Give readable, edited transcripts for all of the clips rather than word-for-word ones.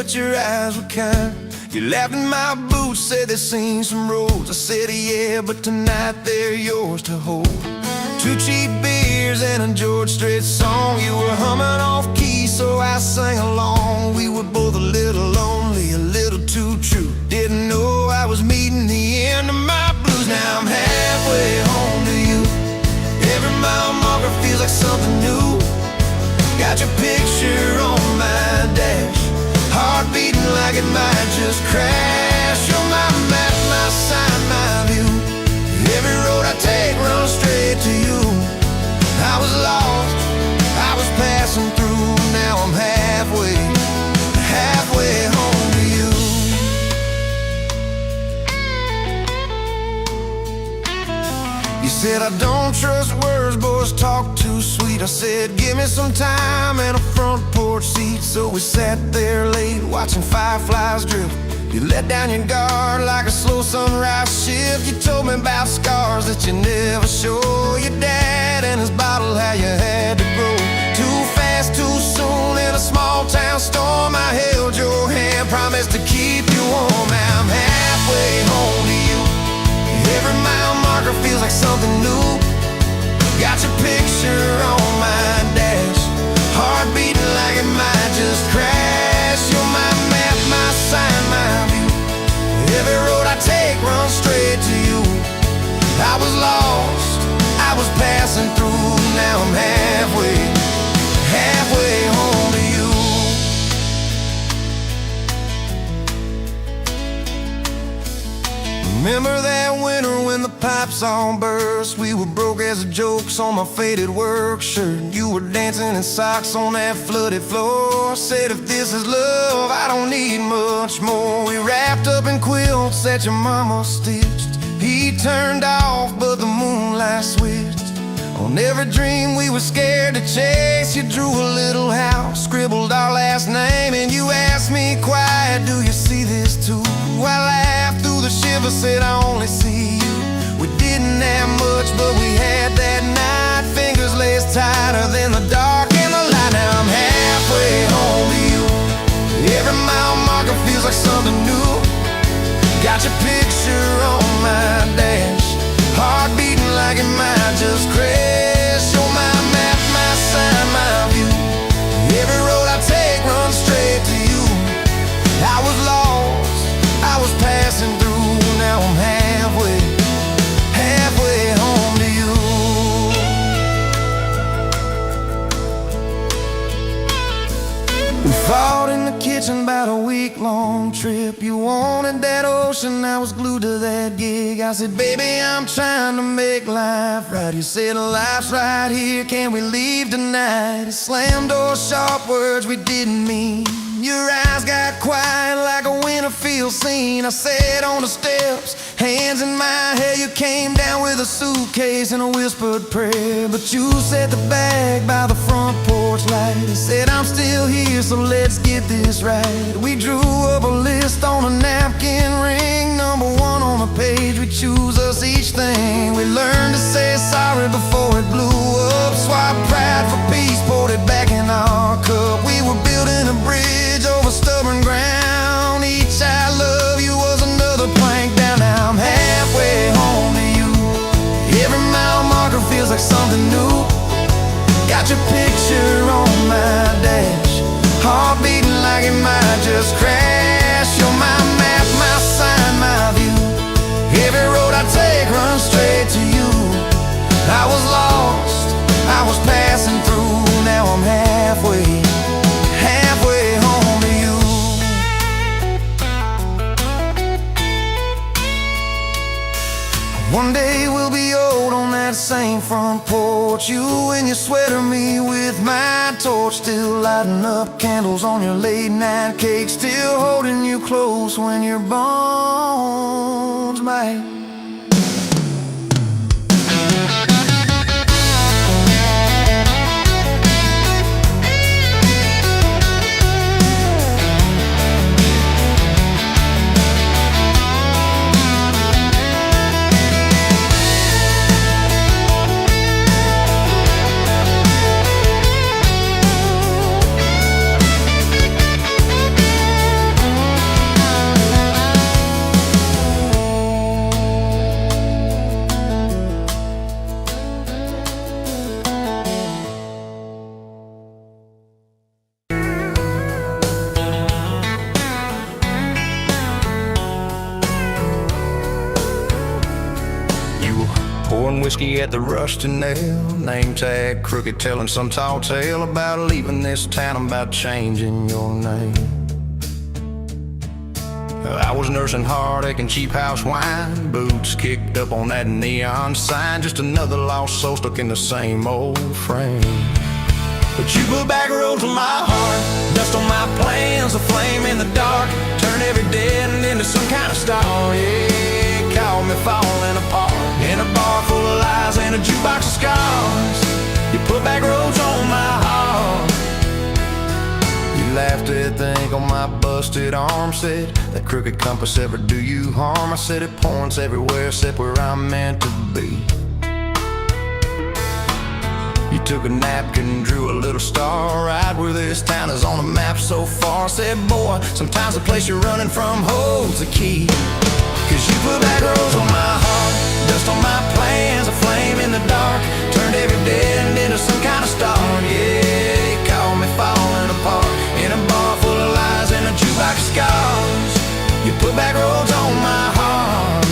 but your eyes were kind. You laughed in my boots, said they'd seen some roads. I said yeah, but tonight they're yours to hold. 2 cheap beers and a George Strait song. You were humming off key, so I sang along. We were both a little lonely, a little too true. Didn't know I was meeting the end of my blues. Now I'm halfway home to you. Every mile marker feels like something new. Got your picture on my dash, heart beating like it might just crash. You're my map, my sign, my view. Every road I take runs straight to you. I was lost, I was passing through. Now I'm halfway home to you. You said I don't trust words, boys talk too sweet. I said give me some time and a front porch seat. So we sat there late watching fireflies drift. You let down your guard like a slow sunrise shift. You told me about scars that you never show. Your dad and his bottle, how you had to grow. Too fast, too soon in a small town storm. I held your hand, promised to keep you warm. Now I'm halfway home to you. Every mile marker feels like something new. Got your picture on my dash, heart beating like it might just crash. You're my map, my sign, my view. Every road I take runs straight to you. I was lost, I was passing through. Now I'm halfway home to you. Remember that winter when the pipes all burst? We were broke as jokes on my faded work shirt. You were dancing in socks on that flooded floor. Said if this is love, I don't need much more. We wrapped up in quilts that your mama stitched. He turned off, but the moonlight switched. On every dream we were scared to chase, you drew a little house, scribbled our last name, and you asked me quiet, do you see this too? I laughed through the shiver, said I only see you. We didn't have much, but we had that night. Fingers laced tighter than the dark and the light. Now I'm halfway home to you. Every mile marker feels like something new. Got your picture on my dash, heart beating like it might just crash. You're my map, my sign, my view. Every road I take runs straight to you. I was lost, I was passing through. Now I'm halfway home to you. We fought in the kitchen about a week-long trip. You wanted that ocean, I was glued to that gig. I said, baby, I'm trying to make life right. You said, life's right here, can we leave tonight? It slammed doors, sharp words we didn't mean. Your eyes got quiet like a Winterfield scene. I sat on the steps, hands in my hair. You came down with a suitcase and a whispered prayer. But you set the bag by the front porch light and said, I'm still here, so let's get this right. We drew up a list on a napkin ring, number 1 on the page. We choose us each thing. We learned to say sorry before it blew up. Swap pride for peace, poured it back in our cup. We were building a bridge over stubborn ground. Each I love you was another plank down. Now I'm halfway home to you. Every mile marker feels like something new. Got your picture on my dash, heart beating like it might just crash. You're my map, my sign, my view. Every road I take runs straight to you. I was lost, I was passing through. Now I'm halfway home to you. One day we'll be old on that same front porch. You in your sweater, me with my torch. Still lighting up candles on your late night cake. Still holding you close when your bones might. whiskey at the Rusty Nail. Name tag crooked, telling some tall tale about leaving this town, about changing your name. I was nursing heartache and cheap house wine, boots kicked up on that neon sign, just another lost soul stuck in the same old frame. But you put back roads on my heart, dust on my plans, a flame in the dark, turn every dead end into some kind of star. Yeah, caught me falling apart in a bar full of lies and a jukebox of scars. You put back roads on my heart. You laughed at the ink on my busted arm, said that crooked compass ever do you harm. I said it points everywhere except where I'm meant to be. You took a napkin and drew a little star right where this town is on the map so far. Said, boy, sometimes the place you're running from holds the key. Cause you put back roads on my heart, dust on my plans, a flame in the dark, turned every dead end into some kind of star. Yeah, you caught me falling apart in a bar full of lies and a jukebox of scars. You put back roads on my heart.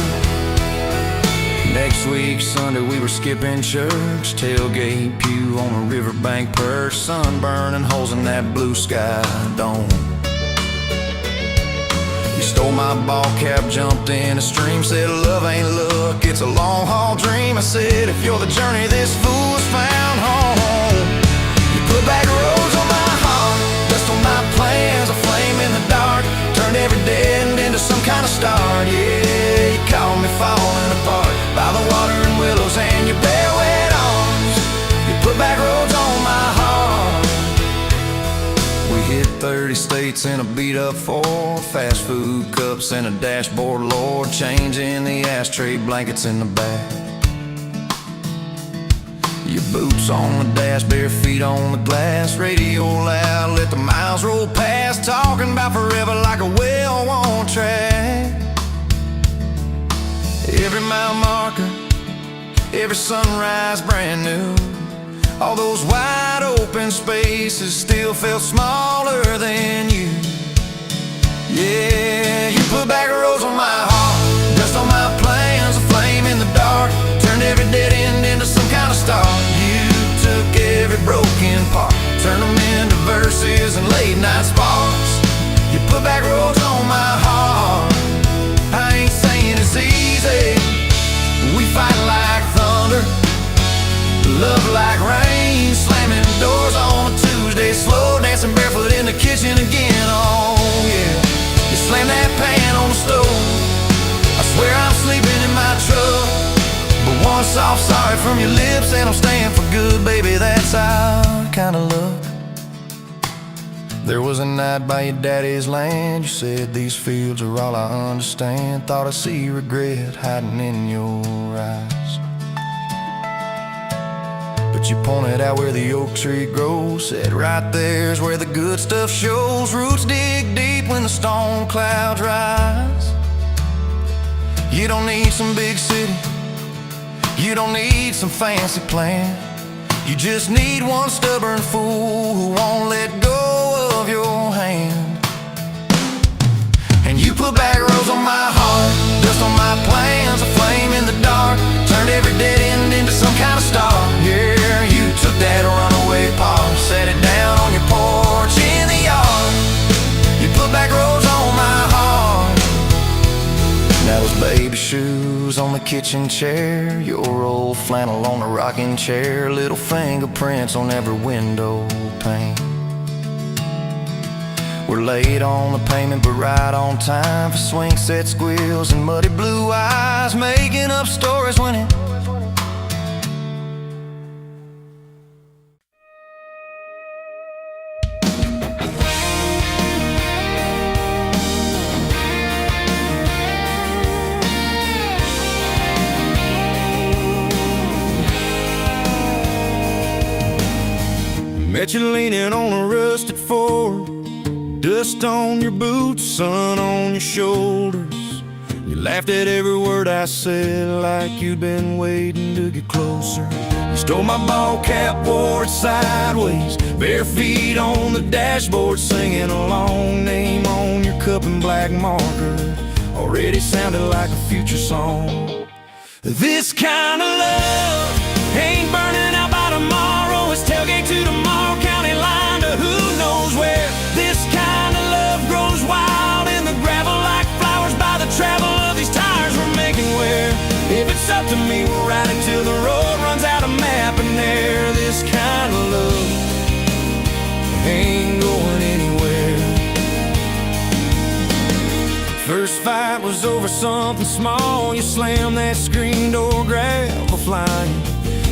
Next week, Sunday, we were skipping church, tailgate pew on a riverbank perch, sun burning holes in that blue sky dome. You stole my ball cap, jumped in a stream, said love ain't luck, it's a long haul dream. I said if you're the journey, this fool has found home. You put back roads on my heart, dust on my plans, a flame in the dark, turned every dead end into some kind of star. Yeah, you caught me falling apart by the water and willows and your bare wet arms. You put back roads on my heart. We hit 30 states in a beat up Ford, fast food cups and a dashboard, Lord, changing the ashtray blankets in the back. Your boots on the dash, bare feet on the glass, radio loud, let the miles roll past, talking about forever like a well-worn track. Every mile marker, every sunrise brand new. All those wide open spaces still felt smaller than you. Yeah, you put back roads on my heart, dust on my plans, a flame in the dark, turned every dead end into some kind of star. You took every broken part, turned them into verses and late night sparks. You put back roads on my heart. I ain't saying it's easy, we fight like thunder, love like rain, slamming doors on a Tuesday, slow dancing barefoot in the kitchen again. Oh yeah, you slam that pan on the stove, I swear I'm sleeping in my truck, but one soft sorry from your lips and I'm staying for good, baby, that's our kind of luck. There was a night by your daddy's land, you said these fields are all I understand, thought I see regret hiding in your eyes. But you pointed out where the oak tree grows, said right there's where the good stuff shows. Roots dig deep when the storm clouds rise. You don't need some big city, you don't need some fancy plan, you just need one stubborn fool who won't let go of your hand. And you put back roads on my heart, dust on my plans, a flame in the dark, turned every dead end into some kind of star. Yeah, you took that runaway paw, set it down on your porch in the yard. You put back roads on my heart. Now those baby shoes on the kitchen chair, your old flannel on the rocking chair, little fingerprints on every window pane. We're late on the payment but right on time for swing set squeals and muddy blue eyes, making up stories when it met you leaning on a rusted Ford, dust on your boots, sun on your shoulders. You laughed at every word I said like you'd been waiting to get closer. You stole my ball cap, wore it sideways, bare feet on the dashboard, singing a long name on your cup in black marker. Already sounded like a future song. This kind of love ain't burning out by tomorrow. It's tailgate to tomorrow, county line to who knows where. This kind of love grows wild in the gravel like flowers by the travel of these tires we're making wear. If it's up to me, we'll ride it till the road runs out of map and air. This kind of love ain't going anywhere. First fight was over something small. You slammed that screen door, gravel flying.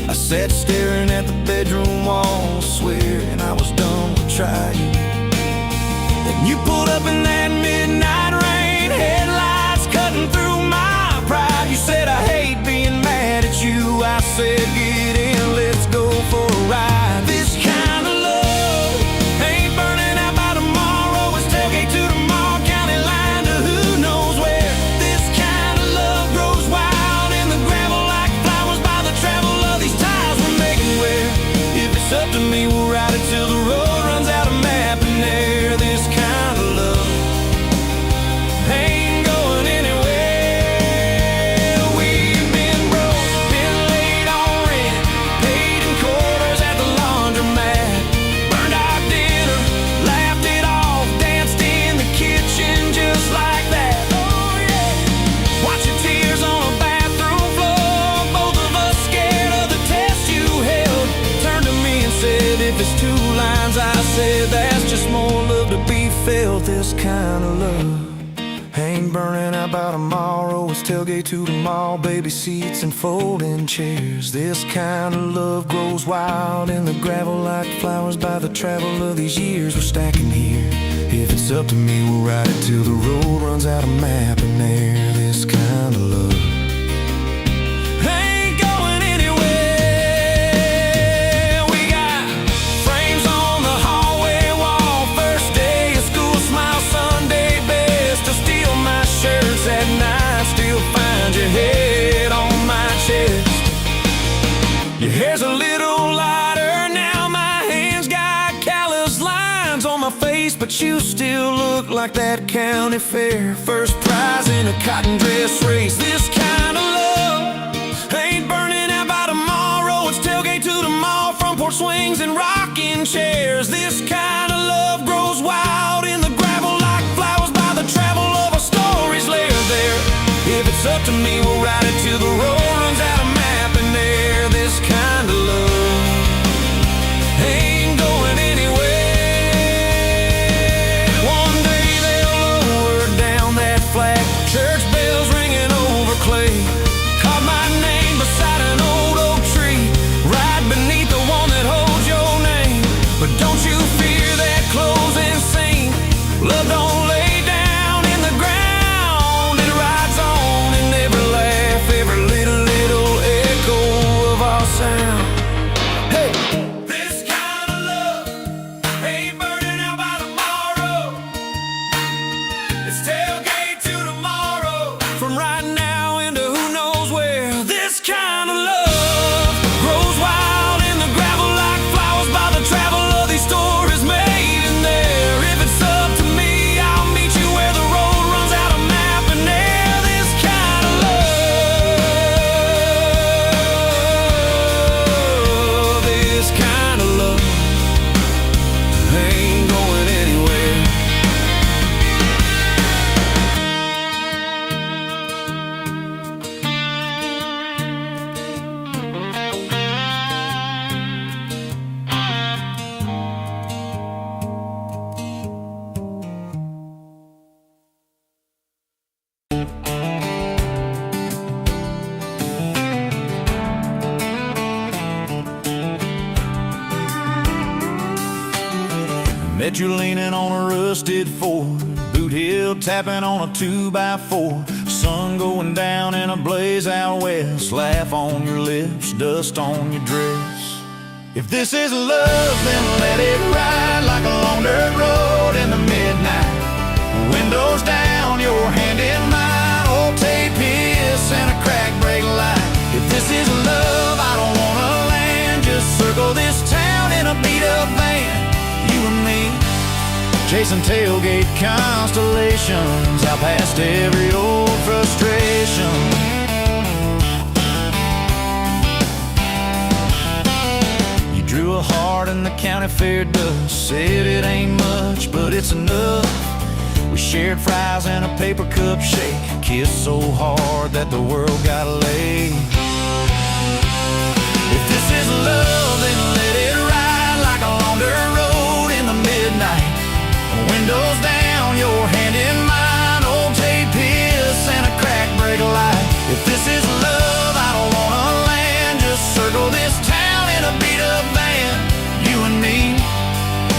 I sat staring at the bedroom wall, swearing I was done with trying. Then you pulled up in that midnight rain, headlights cutting through my pride. You said I hate being mad at you. I said get in, let's go for a ride. This kind of love ain't burning out by tomorrow. It's tailgate to tomorrow, county line to who knows where. This kind of love grows wild in the gravel like flowers by the travel of these ties we're making wear. If it's up to me, we'll ride it till the road runs out of map and air. This kind of love ain't going anywhere. We've been broke, been late on rent, paid in quarters at the laundromat, burned our dinner, laughed it off, danced in the kitchen just like that. Oh yeah, watching tears on a bathroom floor, both of us scared of the test you held. Turned to me and said, if it's two lines, I said that's just more love to be felt. This kind of love ain't burning out by tomorrow. It's tailgate to the mall, baby seats and folding chairs. This kind of love grows wild in the gravel like flowers by the travel of these years we're stacking here. If it's up to me, we'll ride it till the road runs out of map and air. This kind of love ain't going anywhere. We got frames on the hallway wall, first day of school, smile Sunday best. To steal my shirts at night, still find your head on my chest. Your hair's a little lighter now, my hands got callous lines on my face, but you still look like that county fair first prize in a cotton dress race. This kind of love ain't burning out by tomorrow. It's tailgate to the mall, front porch swings and rocking chairs. This kind of love grows wild in the gravel like flowers by the travel of our stories layered there. If it's up to me, we'll ride it till the road runs out of map and air. This kind of love ain't going anywhere. One day they'll lower down that flag, church bells ringing over clay. Carve my name beside an old oak tree, right beneath the one that holds your name. But don't you fear that closing scene. Love don't lay down in the ground. It rides on in every laugh, every little echo of our sound. Hey! This kind of love ain't burning out by tomorrow. It's tailgate to tomorrow, from right now into who knows where. This kind of love grows wild in the gravel like flowers by the travel of these stories made in there. If it's up to me, I'll meet you where the road runs out of map and air. This kind of love, this kind of love ain't going anywhere. Met you leaning on a rusted Ford, boot heel tapping on a 2x4. Sun going down in a blaze out west, laugh on your lips, dust on your dress. If this is love, then let it ride like a long dirt road in the midnight. Windows down, your hand in mine, old tape hiss and a crack brake light. If this is love, I don't wanna land, just circle this town in a beat up van. You and me, chasing tailgate constellations, out past every old frustration. the heart and the county fair dust. Said it ain't much, but it's enough. We shared fries and a paper cup shake, kissed so hard that the world got laid. If this is love, then let it ride like a long dirt road in the midnight. Windows down, your hand in mine, old tape hiss and a crack brake light. If this is love, I don't wanna land, just circle this town in a beat-up van. You and me,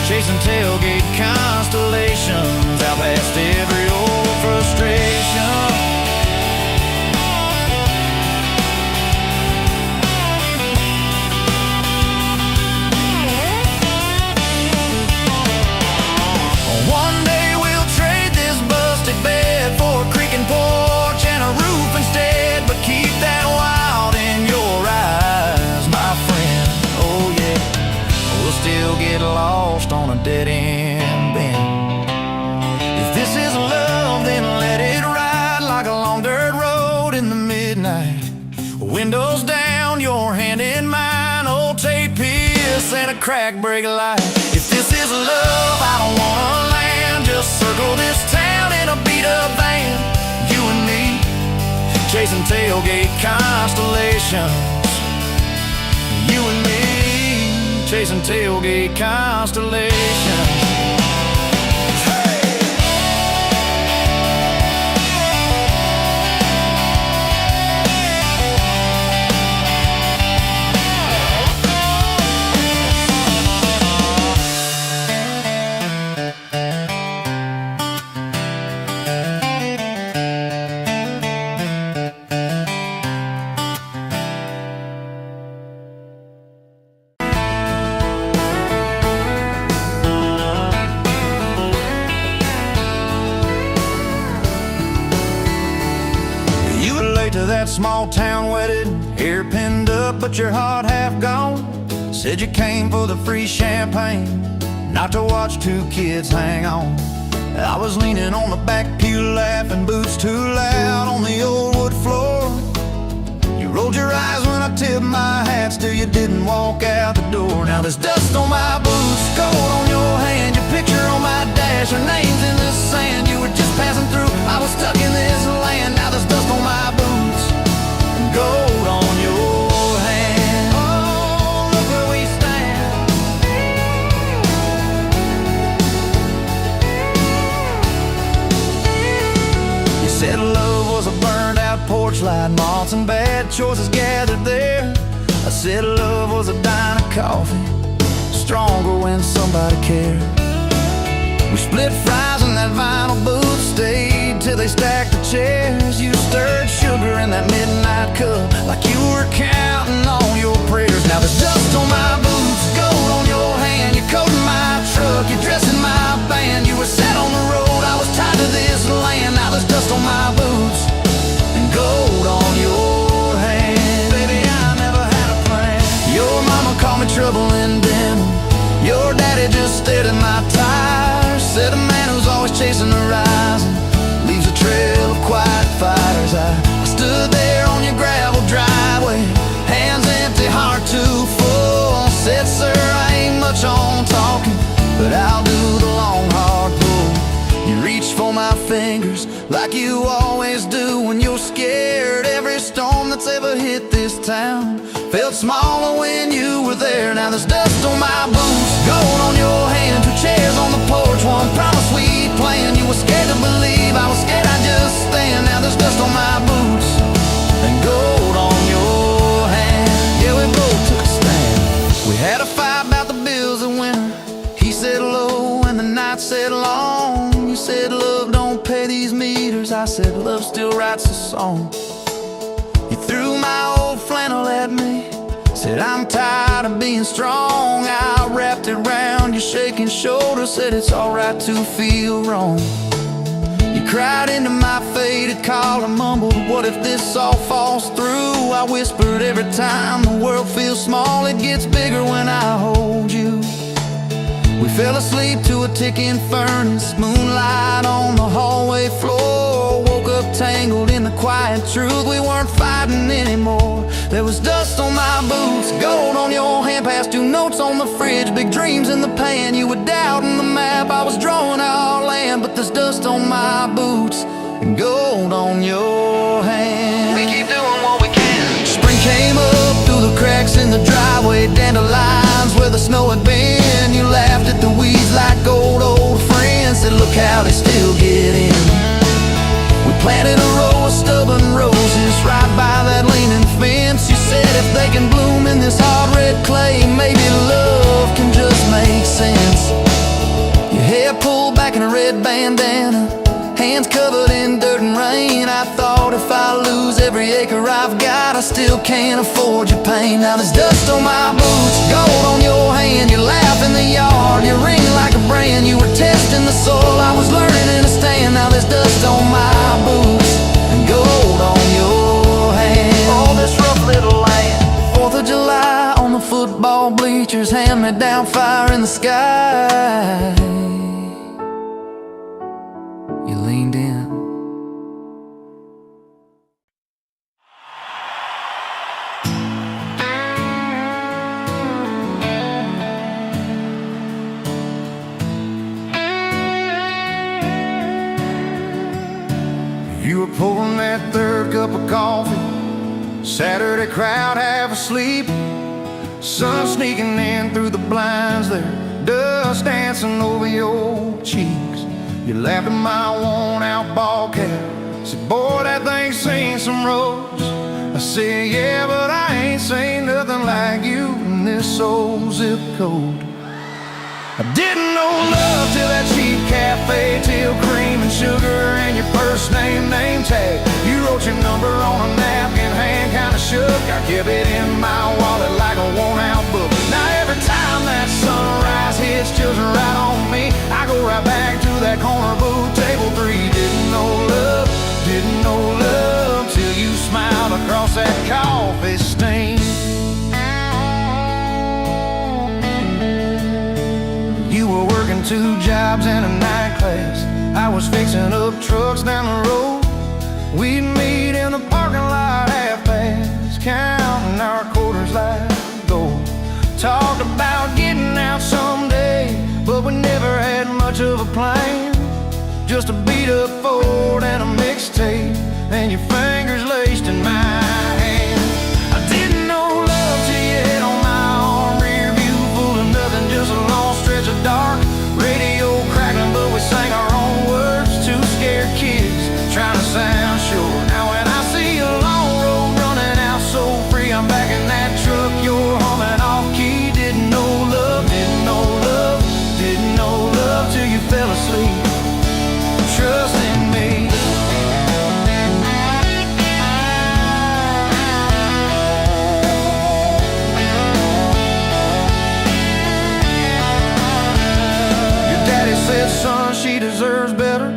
chasing tailgate constellations out past every old frustration. One day we'll trade this busted bed for a creaking porch and a roof instead, but keep that wild in your eyes, my friend. Oh yeah, we'll still get lost on a dead-end bend. If this is love, then let it ride like a long dirt road in the midnight. Windows down, your hand in mine, old tape hiss and a crack brake light. If this is love, I don't wanna land, just circle this town in a beat-up van. You and me, chasing tailgate constellations. You and me, chasing tailgate constellations. To that small town wedded, hair pinned up but your heart half gone. Said you came for the free champagne, not to watch two kids hang on. I was leaning on the back pew laughing, boots too loud on the old wood floor. You rolled your eyes when I tipped my hat, still you didn't walk out the door. Now there's dust on my boots, gold on your hand, your picture on my dash, your name's in the sand. You were just passing through, I was stuck in this land. Now there's dust on my boots, gold on your hand. Oh, look where we stand. You said love was a burned out porch light, moths and bad choices gathered there. I said love was a dime of coffee, stronger when somebody cared. We split fries in that vinyl booth, stayed till they stacked the chairs. You stirred sugar in that midnight cup like you were counting on your prayers. Now there's dust on my boots, gold on your hand, your coat in my truck, your dress in my band. You were set on the road, I was tied to this land. Now there's dust on my boots and gold on your hand. Baby, I never had a plan. Your mama called me trouble in denim, your daddy just stared at my tires. Said a man who's always chasing the horizon leaves a trail of quiet fires. I stood there on your gravel driveway, hands empty, heart too full. Said, sir, I ain't much on talking, but I'll do the long hard pull. You reached for my fingers like you always do when you're scared. Every storm that's ever hit this town felt smaller when you were there. Now there's dust on my boots, gold on your hand, two chairs on the porch, one promise we planned. You were scared to believe, I was scared I'd just stand. Now there's dust on my boots and gold on your hand. Yeah, we both took a stand. We had a fight about the bills of winter. He said low and the night said long. You said love don't pay these meters, I said love still writes a song. You threw my old flannel at me, said I'm tired of being strong. I wrapped it round your shaking shoulder, said it's alright to feel wrong. You cried into my faded collar, mumbled, what if this all falls through? I whispered, every time the world feels small, it gets bigger when I hold you. We fell asleep to a ticking furnace, moonlight on the hallway floor. Woke up tangled in the quiet truth, we weren't fighting anymore, There was dust on my boots, gold on your hand, past 2 notes on the fridge, big dreams in the pan. You were doubting the map, I was drawing our land, but there's dust on my boots and gold on your hand. We keep doing what we can. Spring came up through the cracks in the driveway, dandelions where the snow had been. You laughed at the weeds like old friends, said look how they still get in. We planted a row of stubborn roses right by that leaning fence. You said if they can bloom in this hard red clay, maybe love can just make sense. Your hair pulled back in a red bandana, hands covered in dirt and rain. I thought if I lose every acre I've got, I still can't afford your pain. Now there's dust on my boots, gold on your hand. You laugh in the yard, you ring like a brand. You were testing the soil, I was learning in a stand. Now there's dust on my boots and gold on your hand. Oh, this rough little land. 4th of July on the football bleachers, hand-me-down fire in the sky. You leaned in. You were pouring that 3rd cup of coffee, Saturday crowd half asleep, sun sneaking in through the blinds there, dust dancing over your cheeks. You laughed at my worn-out ball cap, said, boy, that thing's seen some roads. I said, yeah, but I ain't seen nothing like you in this old zip code. I didn't know love till that cheap cafe, till cream and sugar and your first name tag. You wrote your number on a napkin, hand kinda shook. I kept it in my wallet like a worn-out book. Now every time that sunrise hits, chills right on me, I go right back to that corner booth, table 3. Didn't know love till you smiled across that coffee stain. You were working 2 jobs and a night class, I was fixing up trucks down the road. We'd meet in the parking lot half-past, counting our quarters like gold. Talked about getting out someday, but we never had much of a plan. Just a beat-up Ford and a mixtape, and your fingers laced in my hand. I didn't know love till you hit on my arm, rear view full of nothing, just a long stretch of dark. Radio crackling, but we sang our own words, 2 scared kids trying to sound sure. Now when I see a long road running out so free, I'm back in that truck, you're humming off key. Didn't know love till you fell asleep. Trust in me. Your daddy said, son, she deserves better.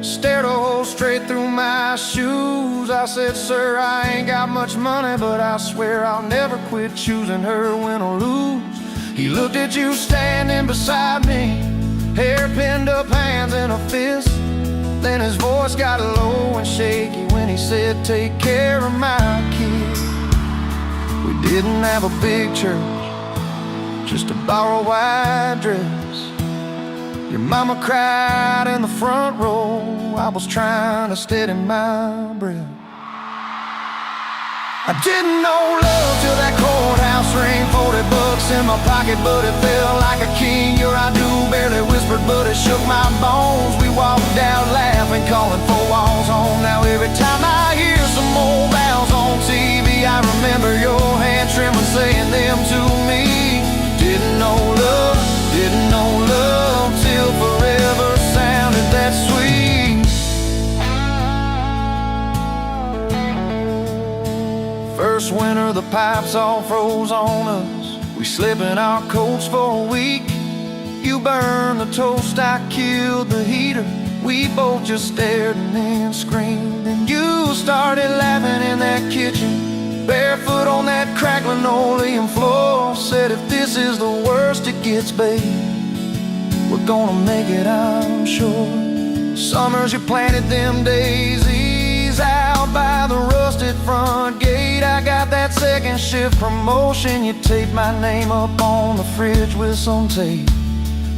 Stared a hole straight through my shoes. I said, sir, I ain't got much money, but I swear I'll never quit choosing her, win or lose. He looked at you standing beside me, hair pinned up, hands in a fist. Then his voice got low and shaky when he said, take care of my kid. We didn't have a big church, just a borrowed white dress. Your mama cried in the front row, I was trying to steady my breath. I didn't know love till that courthouse ring, 40 bucks in my pocket, but it felt like a king. Your I do barely whispered, but it shook my bones. We walked out laughing, calling 4 walls home. Now every time I hear some old vows on TV, I remember your hand trembling, saying them to me. Didn't know love till forever sounded that sweet. First winter, the pipes all froze on us. We slept in our coats for a week. You burned the toast, I killed the heater. We both just stared and then screamed. And you started laughing in that kitchen, barefoot on that cracked linoleum floor. Said, if this is the worst it gets, babe, we're gonna make it, I'm sure. Summers you planted them daisies out by the rusted front gate. I I got that second shift promotion, you taped my name up on the fridge with some tape.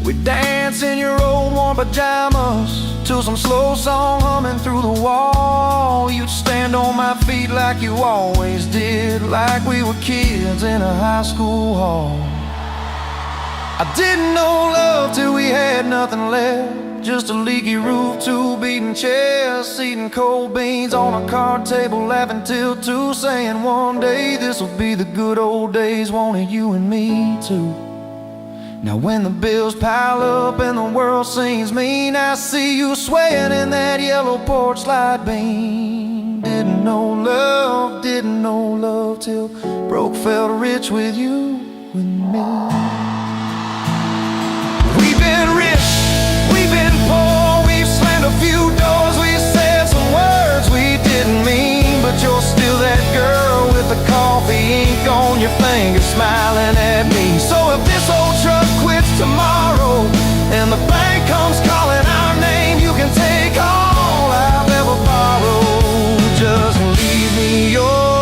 We dance in your old warm pajamas to some slow song humming through the wall. You'd stand on my feet like you always did, like we were kids in a high school hall. I didn't know love till we had nothing left, just a leaky roof, two beating chairs, eating cold beans on a card table, laughing till two, saying one day this'll be the good old days, wanted you and me too. Now when the bills pile up and the world seems mean, I see you swaying in that yellow porch light beam. Didn't know love till broke felt rich with you and me. We've been rich, we've been poor, we've slammed a few doors, we said some words we didn't mean, but you're still that girl with the coffee ink on your finger smiling at me. So if this old truck quits tomorrow and the bank comes calling our name, you can take all I've ever borrowed, just leave me your heart.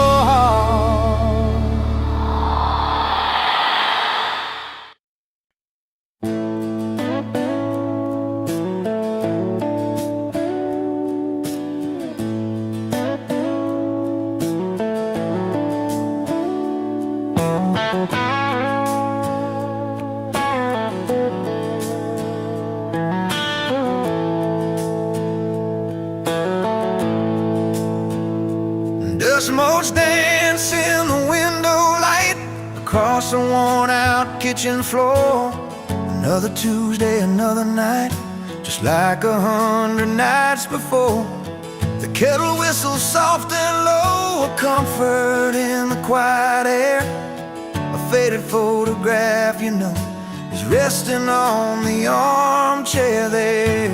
Dust dance in the window light across the worn-out kitchen floor. Another Tuesday, another night, just like 100 nights before. The kettle whistles soft and low, a comfort in the quiet air. A faded photograph, you know, is resting on the armchair there.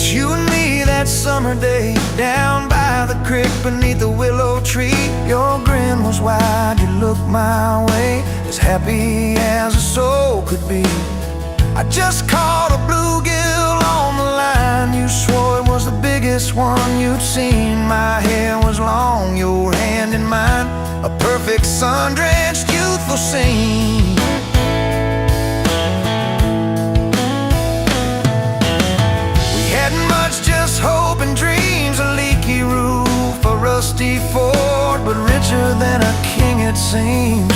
You and me that summer day, down by the creek beneath the willow tree. Your grin was wide, you looked my way, as happy as a soul could be. I just caught a bluegill on the line, you swore it was the biggest one you'd seen. My hair was long, your hand in mine, a perfect sun-drenched youthful scene. Just hope and dreams, a leaky roof, a rusty Ford, but richer than a king it seems.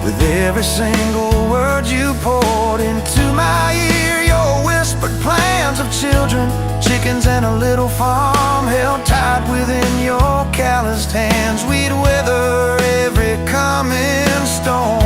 With every single word you poured into my ear, your whispered plans of children, chickens and a little farm, held tight within your calloused hands. We'd weather every coming storm.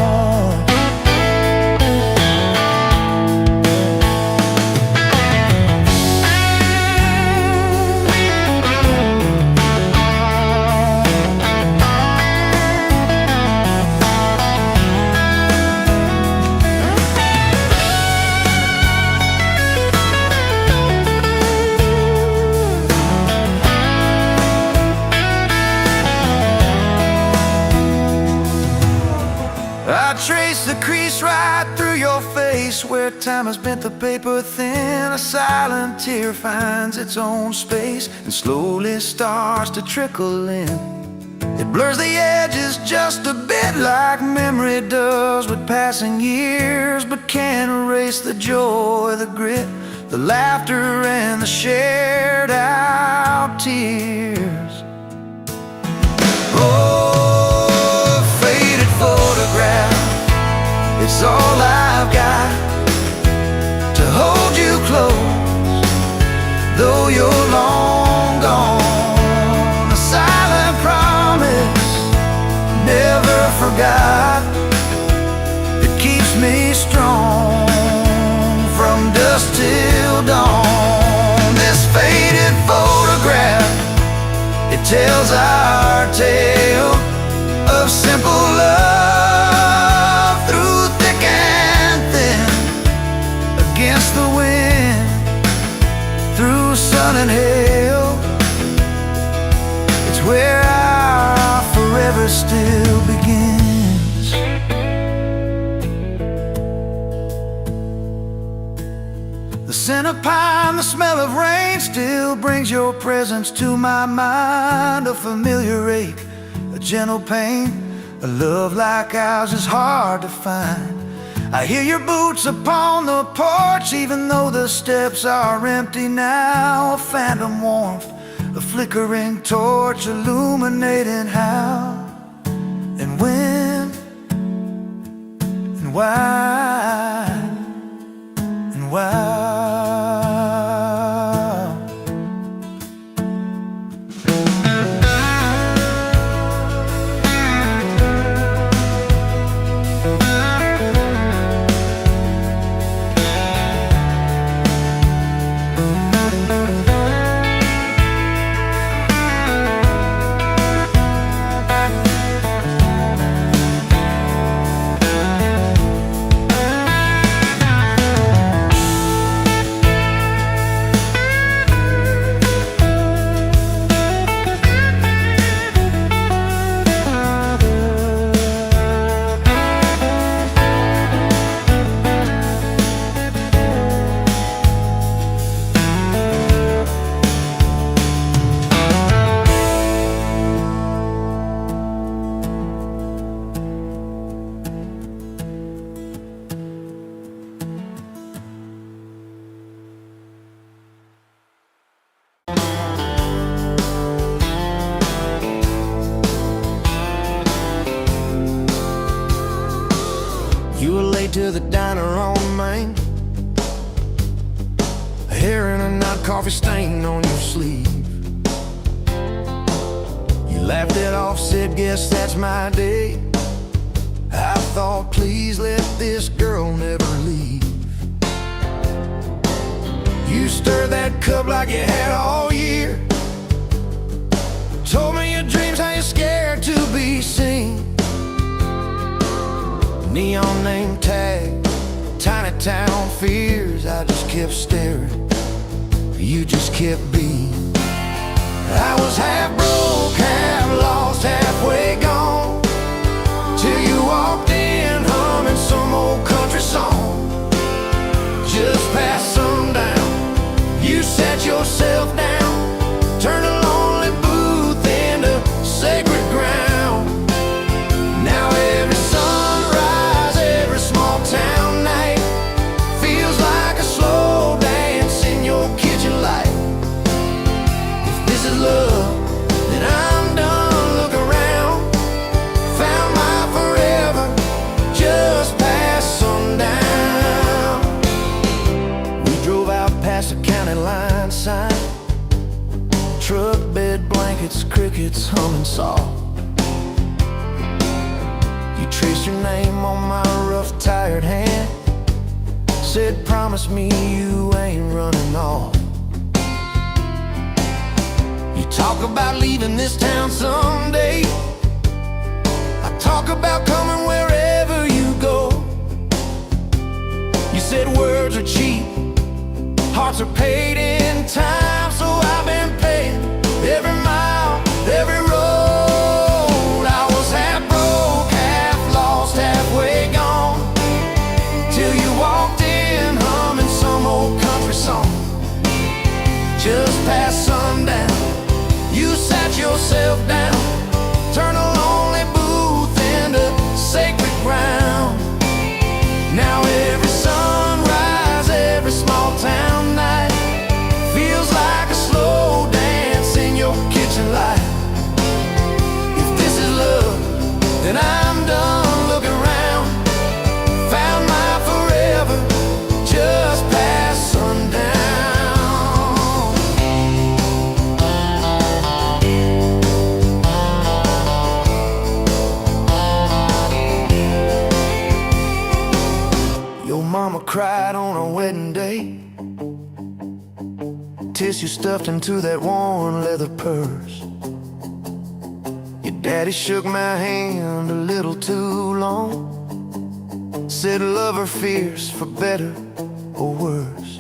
I trace the crease right through your face, where time has bent the paper thin. A silent tear finds its own space and slowly starts to trickle in. It blurs the edges just a bit, like memory does with passing years, but can't erase the joy, the grit, the laughter and the shared out tears. Oh, faded photograph, it's all I've got to hold you close, though you're long gone. A silent promise, never forgot, it keeps me strong from dusk till dawn. This faded photograph, it tells our tale of simple love through thick and thin, against the wind, through sun and hail. It's where our forever still begins. The scent of pine, the smell of rain still brings your presence to my mind. A familiar ache, a gentle pain, a love like ours is hard to find. I hear your boots upon the porch, even though the steps are empty now. A phantom warmth, a flickering torch, illuminating how and when and why and why. You were late to the diner on Main, hair in a knot, coffee stain on your sleeve. You laughed it off, said, guess that's my day. I thought, please let this girl never leave. You stirred that cup like you had all year, told me your dreams, how you're scared to be seen. Neon name tag, tiny town fears. I just kept staring, you just kept being. I was half broke, half lost, halfway gone, till you walked in humming some old country song. Just past sundown, you sat yourself down, turned a lonely booth into sacred ground. Now every sunrise, every small town night feels like a slow dance in your kitchen light. If this is love, then I'm done. Look around, found my forever just past sundown. We drove out past the county line sign, truck bed, blankets, crickets humming soft. You traced your name on my rough, tired hand, said, promise me you ain't running off. You talk about leaving this town someday, I talk about coming wherever you go. You said words are cheap, hearts are paid in time, so I've been paying every mile, every road. I was half broke, half lost, halfway gone, till you walked in humming some old country song. Just past sundown, you sat yourself down, turned a lonely booth into sacred ground. Now every sunrise, every small town night feels like a slow dance in your kitchen light. If this is love, then I'm done. Looking around, found my forever just past sundown. Your mama cried on our wedding day, tissue stuffed into that worn leather purse. Your daddy shook my hand a little too long, said love her fierce for better or worse.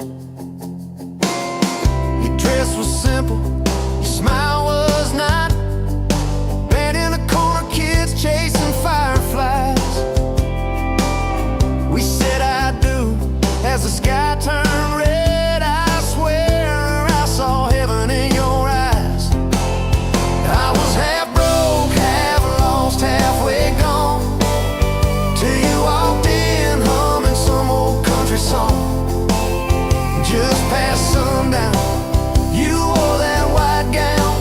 Your dress was simple, your smile was not, bed in the corner, kids chasing fireflies. We said I do as the sky turned red. just past sundown. You wore that white gown,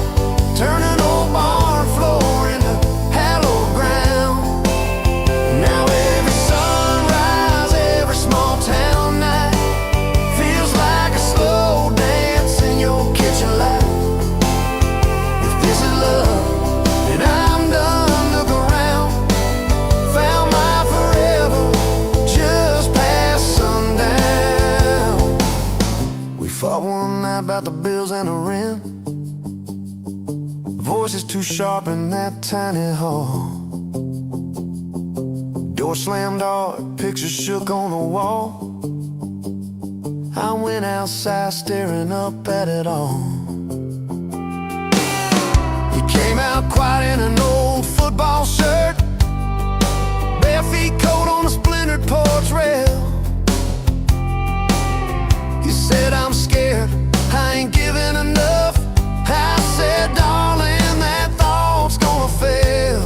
turning old barn floor into hallowed ground. Now every sunrise, every small town night feels like a slow dance in your kitchen light. If this is love, then I'm done. Look around, found my forever just past sundown. We fought one night about the bills and the rent. Voices too sharp in that tiny hall. Door slammed hard, pictures shook on the wall. I went outside staring up at it all. He came out quiet in an old football shirt, bare feet coat on a splintered porch rail. He said, I'm scared, I ain't giving enough. I said, darling, that thought's gonna fail.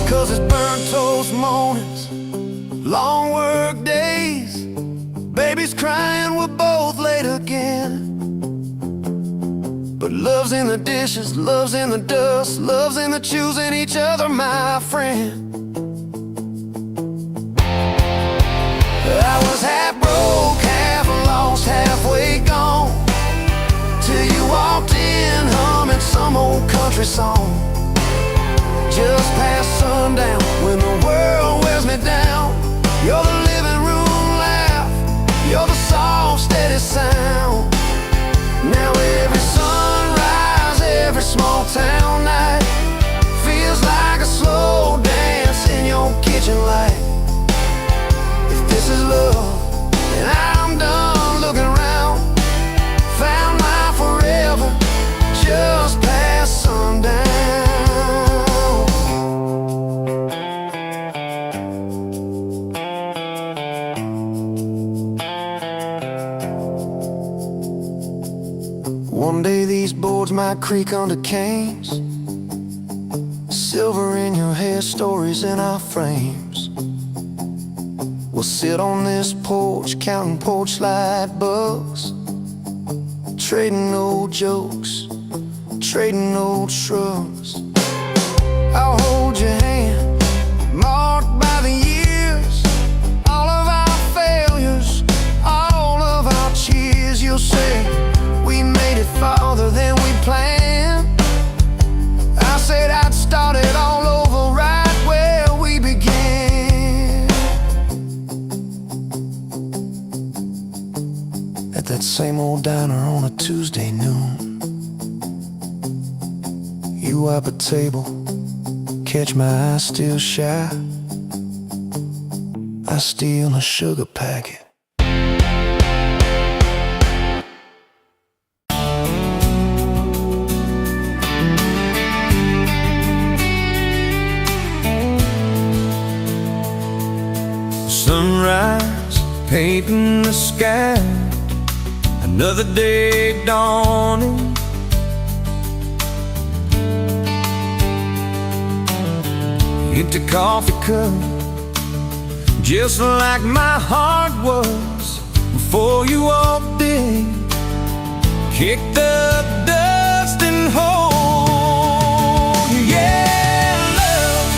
'Cause it's burnt toast mornings, long work days, babies crying, we're both late again. But love's in the dishes, love's in the dust, love's in the choosing each other, my friend. I was half broke, half lost, halfway gone, till you walked in humming some old country song. Just past sundown, when the world wears me down, you're the living room laugh, you're the soft, steady sound. Now every sunrise, every small town night feels like a slow dance in your kitchen light. If this is love, then I'm done looking around, found my forever just past sundown. One day these boards might creak under canes, silver in your hair, stories in our frames. We'll sit on this porch, counting porch light bugs, trading old jokes, trading old shrugs. I'll hold your hand, marked by the years, all of our failures, all of our cheers. You'll say, we made it farther than we planned. I said I'd start it all over right where we began. At that same old diner on a Tuesday noon, you wipe a table, catch my eye still shy. I steal a sugar packet. Sunrise, painting the sky, another day dawning. Empty coffee cup, just like my heart was before you walked in. Kick the dust and hold you. Yeah, love,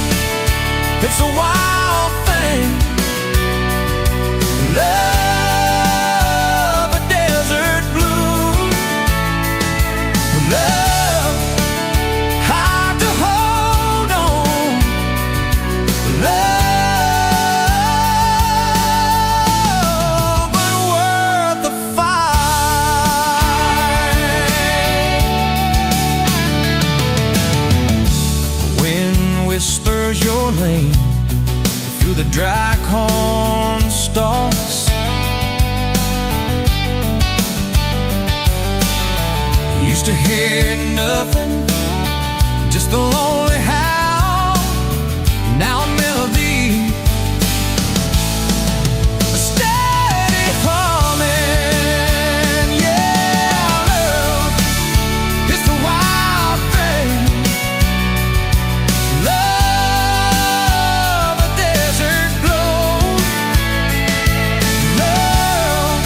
it's a wild thing. Love, a desert blue. Love, hard to hold on. Love, but worth the fight. Wind whispers your name through the dry corn stalks. Used to hear nothing, just the lonely howl. Now a melody, a steady humming. Yeah, love, it's the wild thing. Love, a desert glow. Love,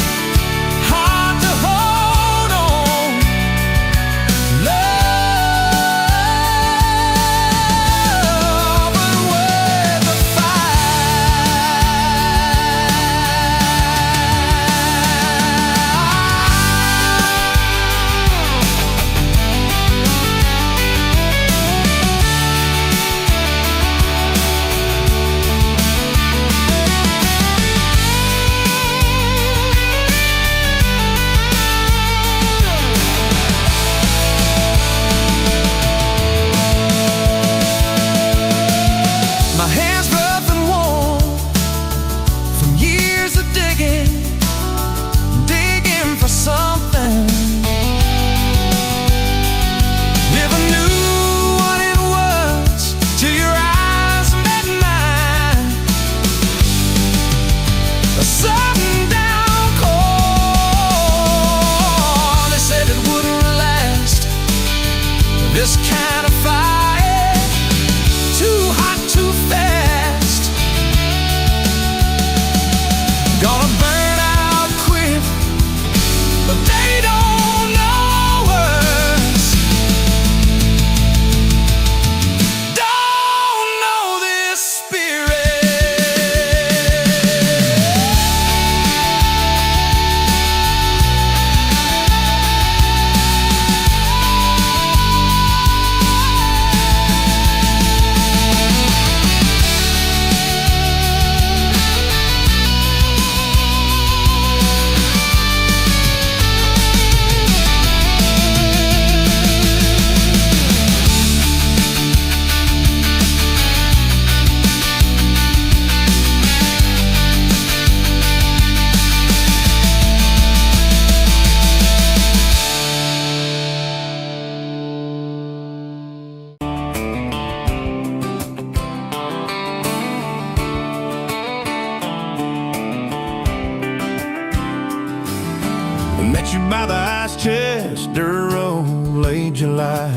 We met you by the ice chest, dirt road, late July.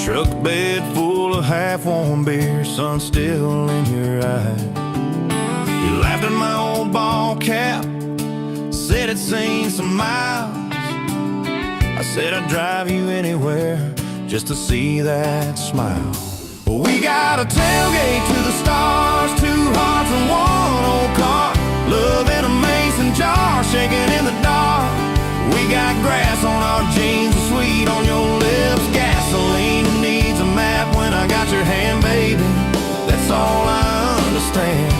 Truck bed full of half-warm beer, sun still in your eye. You laughed at my old ball cap, said it's seen some miles. I said I'd drive you anywhere just to see that smile. We got a tailgate to the stars, two hearts and one old car. Love in a mason jar, shaking in the dark. We got grass on our jeans, and sweet on your lips. Gasoline who needs a map when I got your hand, baby. That's all I understand.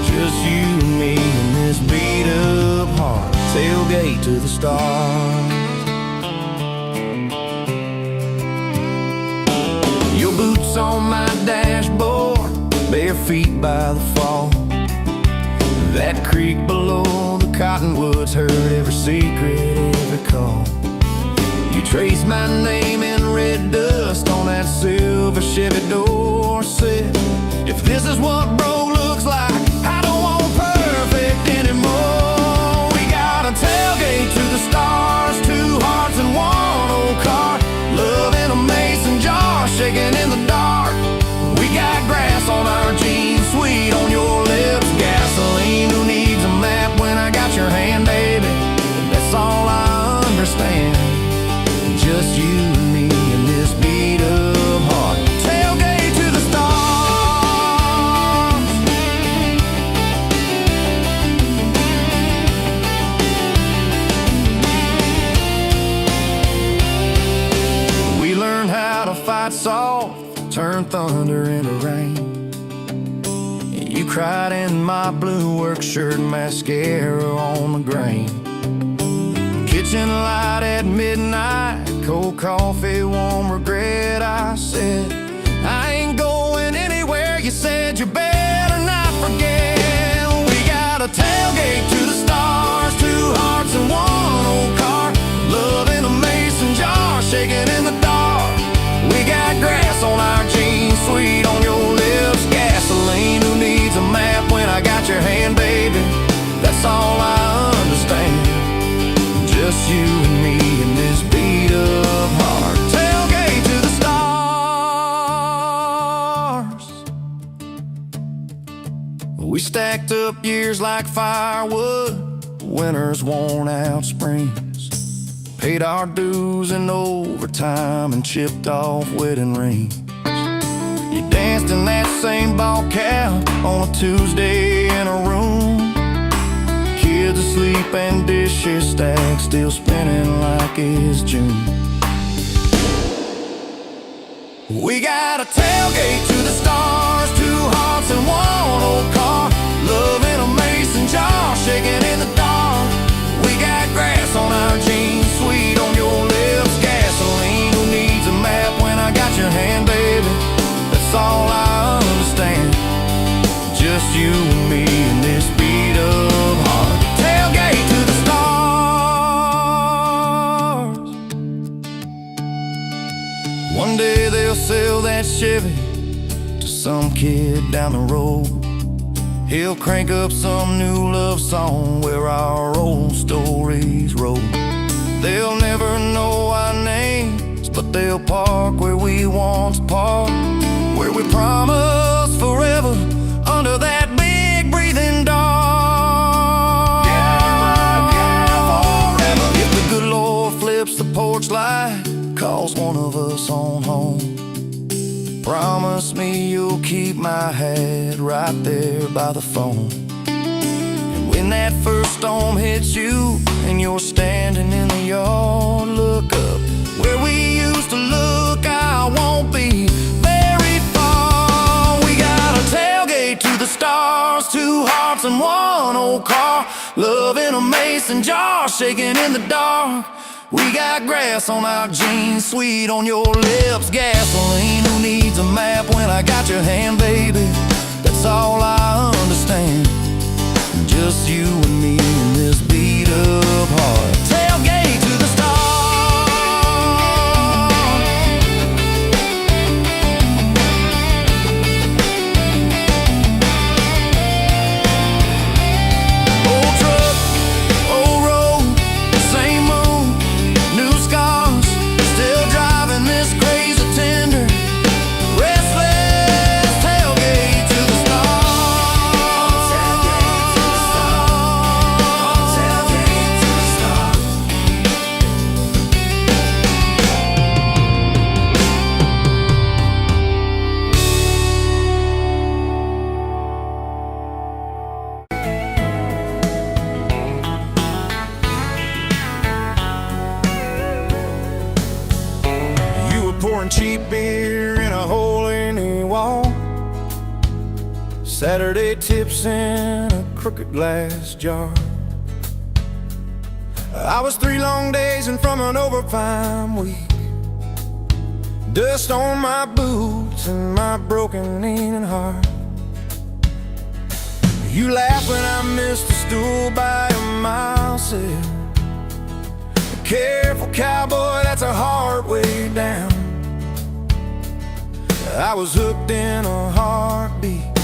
Just you and me and this beat up heart. Tailgate to the stars. Your boots on my dashboard, bare feet by the fall. That creek below the cottonwoods heard every secret, every call. You traced my name in red dust on that silver Chevy Dorset. If this is what bro looks like, I don't want perfect anymore. We got a tailgate to the stars, two hearts and one old car. Love in a mason jar, shaking in the dark. We got grass on our jeans, sweet on your lips. Gasoline who needs a map when I got your hand, baby. That's all I understand. Just you and me and this beat up heart. Tailgate to the stars. We learned how to fight soft, turn thunder into rain. You cried in my blue work shirt, mascara on the grain. Kitchen light at midnight, cold coffee, warm regret. I said, I ain't going anywhere. You said you better not forget. We got a tailgate to the stars, two hearts and one old car. Love in a mason jar, shaking in the dark. We got grass on our jeans, sweet on your lips. Gasoline who needs a map when I got your hand, baby. That's all I understand. Just you and me and this beat up heart. Tailgate to the stars. We stacked up years like firewood, winters worn out springs. Paid our dues in overtime and chipped off wedding rings. You danced in that same ball cap on a Tuesday in a room. Kids asleep and dishes stacked, still spinning like it's June. We got a tailgate to the stars, two hearts and one old car. Love in a mason jar, shaking in the dark. We got grass on our jeans, sweet on your lips. Gasoline who needs a map when I got your hand, baby. That's all I understand. Just you and me and this beat up heart. Tailgate to the stars. One day they'll sell that Chevy to some kid down the road. He'll crank up some new love song where our old stories roll. They'll never know our names, but they'll park where we once parked, where we promised forever under that big breathing dog. Yeah, forever. If the good Lord flips the porch light, calls one of us on home, promise me you'll keep my hat right there by the phone. And when that first storm hits you and you're standing in the yard, look up where we used to look. I won't be very far. We got a tailgate to the stars, two hearts and one old car. Love in a mason jar, shaking in the dark. We got grass on our jeans, sweet on your lips. Gasoline who needs a map when I got your hand, baby. That's all I understand. Just you and me in this beat up heart. Tailgate to the stars. Old truck, old road. Pouring cheap beer in a hole in the wall. Saturday tips in a crooked glass jar. I was 3 long days and from an overtime week. Dust on my boots and my broken aching heart. You laugh when I missed a stool by a mile sail. Careful cowboy, that's a hard way down. I was hooked in a heartbeat,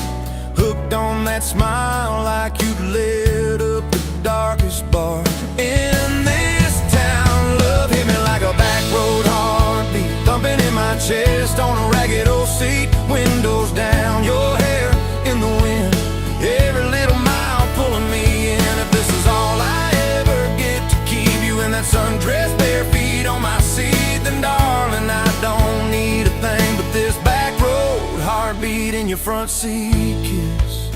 hooked on that smile like you'd lit up the darkest bar in this town. Love hit me like a back road heartbeat, thumping in my chest on a ragged old seat. Windows down, your hair in the wind, every little mile pulling me in. If this is all I ever get to keep you in that sundress, bare feet on my seat, then darling, I don't need a thing but this back road heartbeat in your front seat kiss.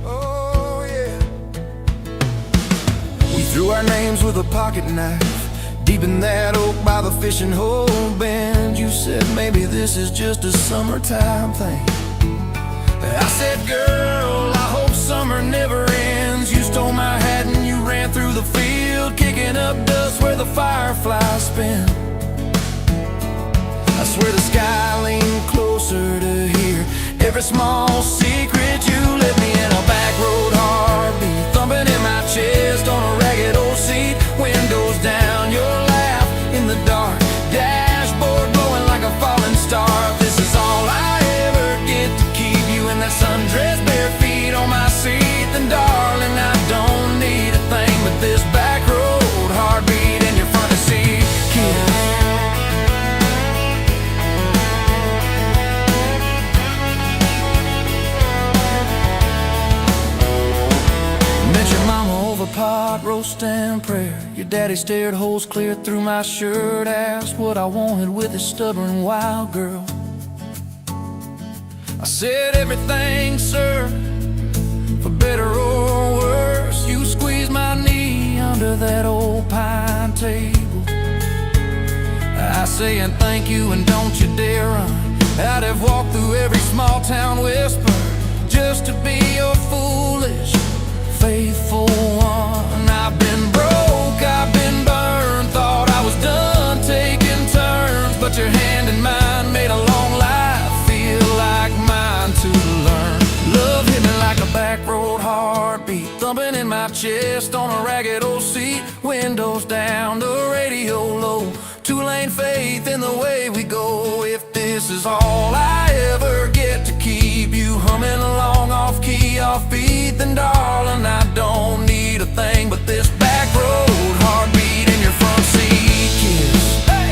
Oh yeah. We threw our names with a pocket knife deep in that oak by the fishing hole bend. You said maybe this is just a summertime thing. I said, girl, I hope summer never ends. You stole my hat and you ran through the field, kicking up dust where the fireflies spin. I swear the sky leaned closer to hear every small secret you let me in. A back road heartbeat thumping in my chest on a ragged old seat. Windows down, your laugh in the dark, dashboard glowing like a falling star. If this is all I ever get to keep you in that sundress, bare feet on my seat, then darling, I don't need a thing but this back road heartbeat in your front seat kiss. Pot roast and prayer. Your daddy stared holes clear through my shirt, asked what I wanted with his stubborn wild girl. I said everything, sir, for better or worse. You squeezed my knee under that old pine table. I say and thank you and don't you dare run. I'd have walked through every small town whisper just to be your foolish faithful one. I've been broke, I've been burned, thought I was done taking turns, but your hand in mine made a long life feel like mine to learn. Love hit me like a back road heartbeat, thumping in my chest on a ragged old seat. Windows down, the radio low, 2-lane faith in the way we go. If this is all I ever get to keep you humming along off key, off beat, then darling, I don't need a thing but this back road heartbeat in your front seat kiss. Hey!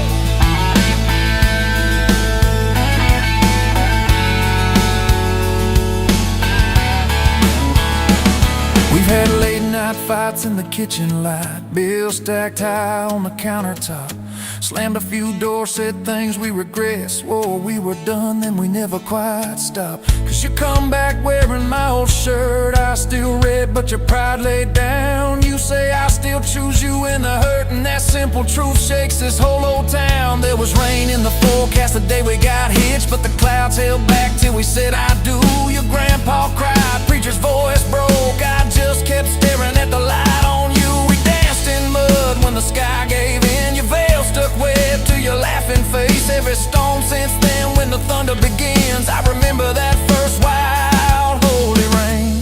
We've had late night fights in the kitchen light, bills stacked high on the countertop. Slammed a few doors, said things we regret, swore we were done, then we never quite stopped. Cause you come back wearing my old shirt, I still red but your pride laid down. You say I still choose you in the hurt, and that simple truth shakes this whole old town. There was rain in the forecast the day we got hitched, but the clouds held back till we said I do. Your grandpa cried, preacher's voice broke, I just kept staring at the light on you. We danced in mud when the sky gave in, your veil stuck web to your laughing face. Every storm since then when the thunder begins, I remember that first wild holy rain.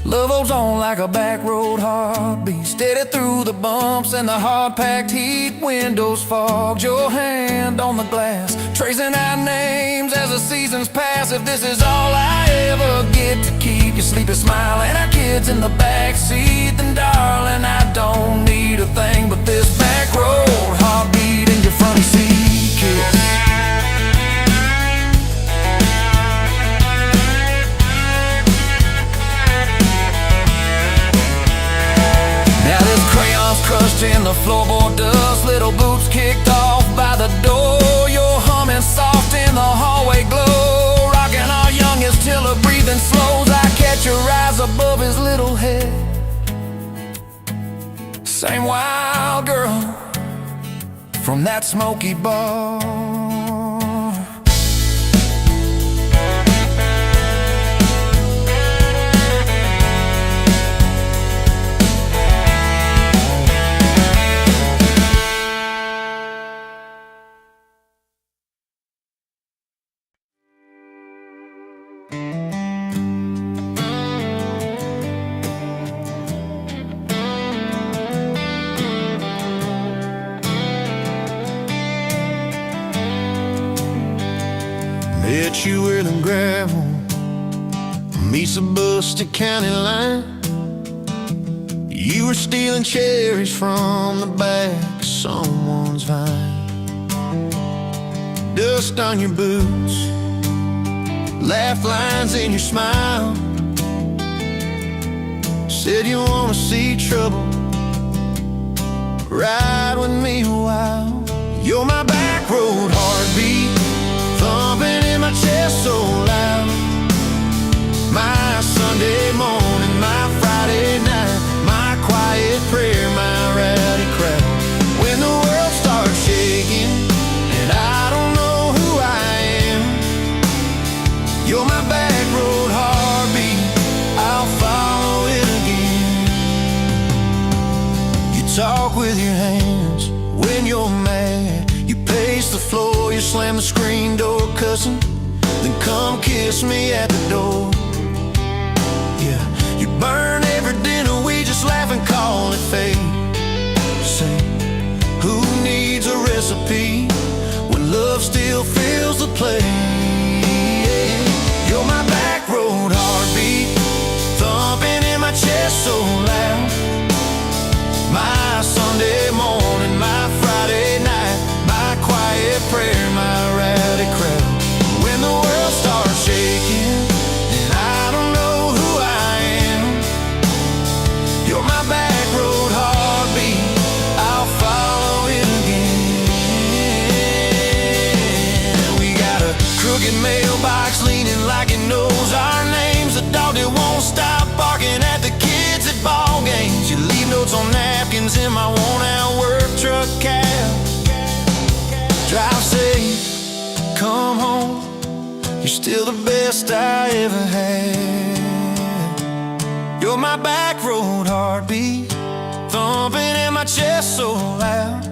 Love holds on like a back road heartbeat, steady through the bumps and the hard-packed heat. Windows fogged, your hand on the glass, tracing our names as the seasons pass. If this is all I ever get to keep you sleeping, smiling, our kids in the back seat, then darling, I don't need a thing but this back road heartbeat in your front seat kiss. Now this crayon's crushed in the floorboard dust, little boots kicked off by the door. You're humming soft in the hallway glow, rocking our youngest till her breathing slows. I catch your eyes above his little head, same wild girl, from that smoky bar. Met you where the gravel meets the Buster County line. You were stealing cherries from the back of someone's vine. Dust on your boots, laugh lines in your smile. Said you wanna see trouble, ride with me a while. You're my back road heartbeat, thumping in my chest so loud. My Sunday morning, my Friday night, my quiet prayer, my rowdy crowd. When the world starts shaking and I don't know who I am, you're my back road heartbeat, I'll follow it again. You talk with your hands when you're mad, you pace the floor, you slam the screen door cussing, then come kiss me at the door. Yeah, you burn every dinner, we just laugh and call it fate. Say, who needs a recipe when love still fills the plate? You're my back road heartbeat, thumping in my chest so loud. My Sunday morning, my Friday night, my quiet prayer, my rowdy crowd. When the world starts shaking and I don't know who I am, you're my back road heartbeat, I'll follow it again. We got a crooked mailbox leaning like it knows our names, a dog that won't stop barking at the kids at ball games. You leave notes on napkins in my worn-out work truck cab. Drive safe, come home, you're still the best I ever had. You're my back road heartbeat, thumping in my chest so loud.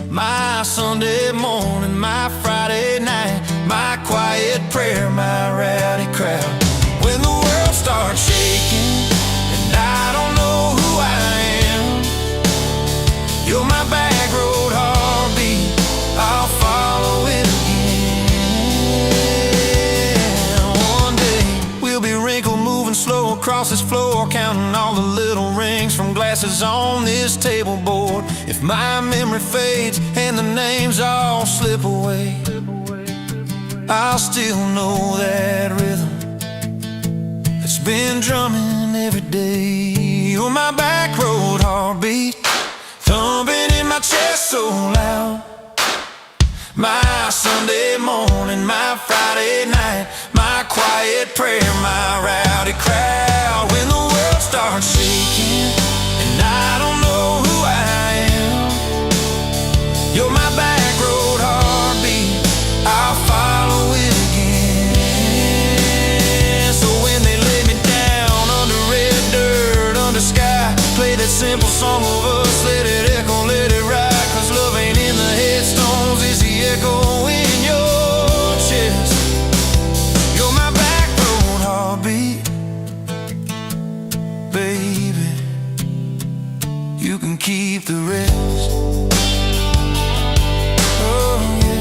My Sunday morning, my Friday night, my quiet prayer, my rowdy crowd. When the world starts shaking and I don't know who I am, you're my back road heartbeat, I'll follow it again. One day we'll be wrinkled, moving slow across this floor, counting all the little rings from glasses on this table board. If my memory fades and the names all slip away, I'll still know that rhythm that's been drumming every day. You're my back road heartbeat, thumping in my chest so loud. My Sunday morning, my Friday night, my quiet prayer, my rowdy crowd. When the world starts shaking and I don't know who I am, you're my back road heartbeat, I'll follow it again. So when they lay me down under red dirt, under sky, play that simple song of us, let it echo, let it ride. Cause love ain't in the headstones, it's the echo in your chest. You're my back road heartbeat, baby, you can keep the rest. Oh yeah.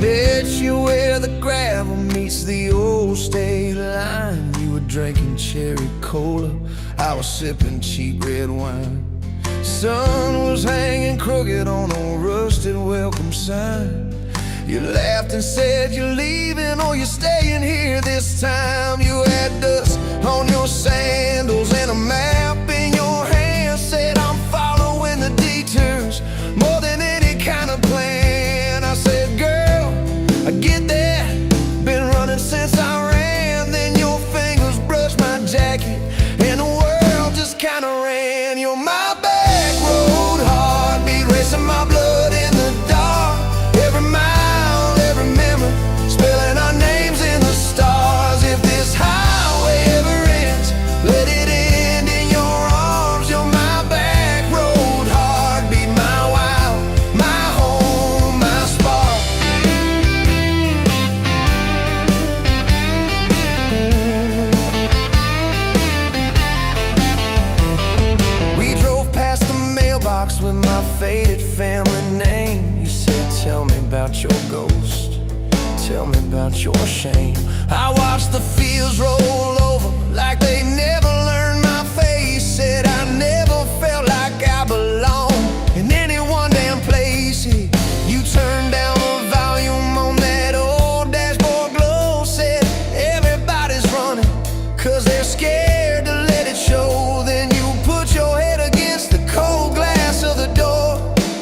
Met you where the gravel meets the old state line. You were drinking cherry cola, I was sipping cheap red wine. Sun was hanging crooked on a rusted welcome sign. You laughed and said you're leaving or you're staying here this time. You had dust on your sandals and a map in tell me about your shame. I watched the fields roll over like they never learned my face. Said I never felt like I belonged in any one damn place. You turned down the volume on that old dashboard glow. Said everybody's running 'cause they're scared to let it show. Then you put your head against the cold glass of the door.